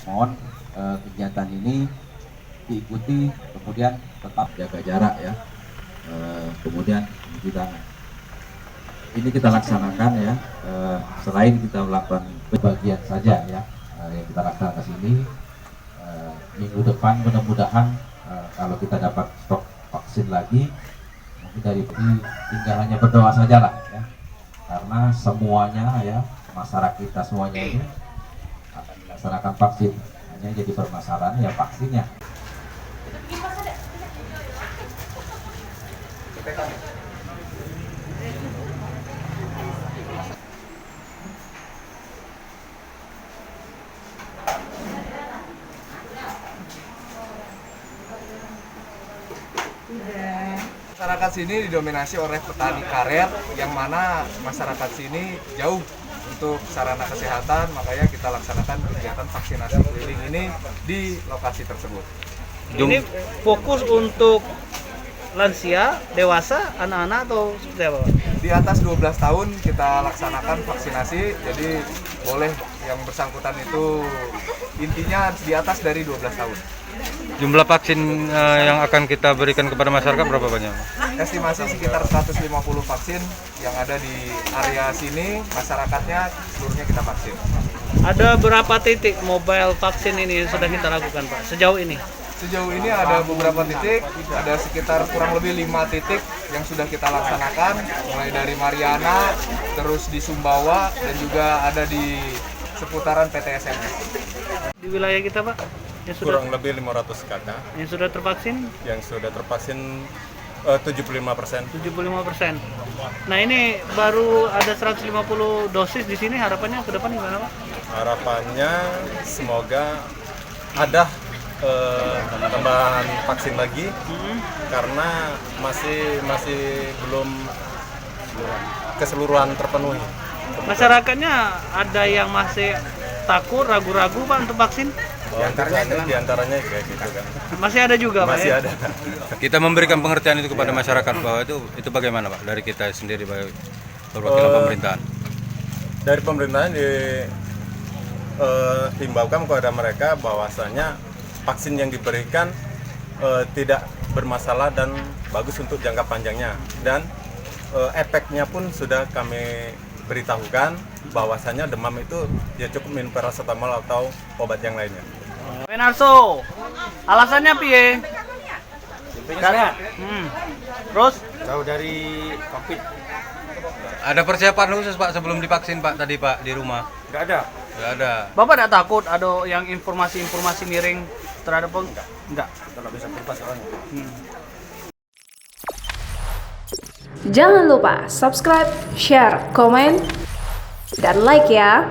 Mohon kegiatan ini diikuti, kemudian tetap jaga jarak ya, kemudian mencuci tangan. Ini kita laksanakan ya, selain kita melakukan bagian saja ya, yang kita laksanakan sini. Minggu depan mudah-mudahan kalau kita dapat stok vaksin lagi, mungkin dari ini tinggal hanya berdoa saja lah ya, karena semuanya ya, masyarakat kita semuanya ini akan dilaksanakan vaksin. Hanya jadi permasalahan ya vaksinnya. Masyarakat sini didominasi oleh petani karet, yang mana masyarakat sini jauh untuk sarana kesehatan, makanya kita laksanakan kegiatan vaksinasi keliling ini di lokasi tersebut. Ini fokus untuk lansia, dewasa, anak-anak atau seperti apa? Di atas 12 tahun kita laksanakan vaksinasi, jadi boleh yang bersangkutan itu intinya di atas dari 12 tahun. Jumlah vaksin yang akan kita berikan kepada masyarakat berapa banyak? Estimasi sekitar 150 vaksin yang ada di area sini, masyarakatnya seluruhnya kita vaksin. Ada berapa titik mobile vaksin ini yang sudah kita lakukan, Pak, sejauh ini? Sejauh ini ada beberapa titik, ada sekitar kurang lebih 5 titik yang sudah kita laksanakan, mulai dari Mariana, terus di Sumbawa, dan juga ada di seputaran PTSMS. Di wilayah kita, Pak, yang sudah, Kurang lebih 500 kakak yang sudah tervaksin yang sudah tervaksin 75%. 75%. Nah, ini baru ada 150 dosis di sini, harapannya ke depan gimana, Pak? Harapannya semoga ada tambahan vaksin lagi, karena masih belum keseluruhan terpenuhi. Masyarakatnya ada yang masih takut, ragu-ragu, Pak, untuk vaksin? Di antaranya kayak gitu kan. Masih ada juga, Pak, Masih ya? ada. Kita memberikan pengertian itu kepada masyarakat bahwa itu bagaimana, Pak, dari kita sendiri sebagai perwakilan pemerintahan. Dari pemerintahan dihimbaukan kepada mereka bahwasanya vaksin yang diberikan tidak bermasalah dan bagus untuk jangka panjangnya, dan efeknya pun sudah kami beritahukan bahwasanya demam itu ya cukup minum paracetamol atau obat yang lainnya. Wenarso, alasannya piye? Karena Terus jauh dari COVID, Ada persiapan khusus, Pak, sebelum divaksin, Pak, tadi, Pak, di rumah? nggak ada. Nggak ada. Bapak tidak takut ada yang informasi-informasi miring terhadap enggak? Kalau bisa berpas soalnya. Jangan lupa subscribe, share, komen, dan like ya.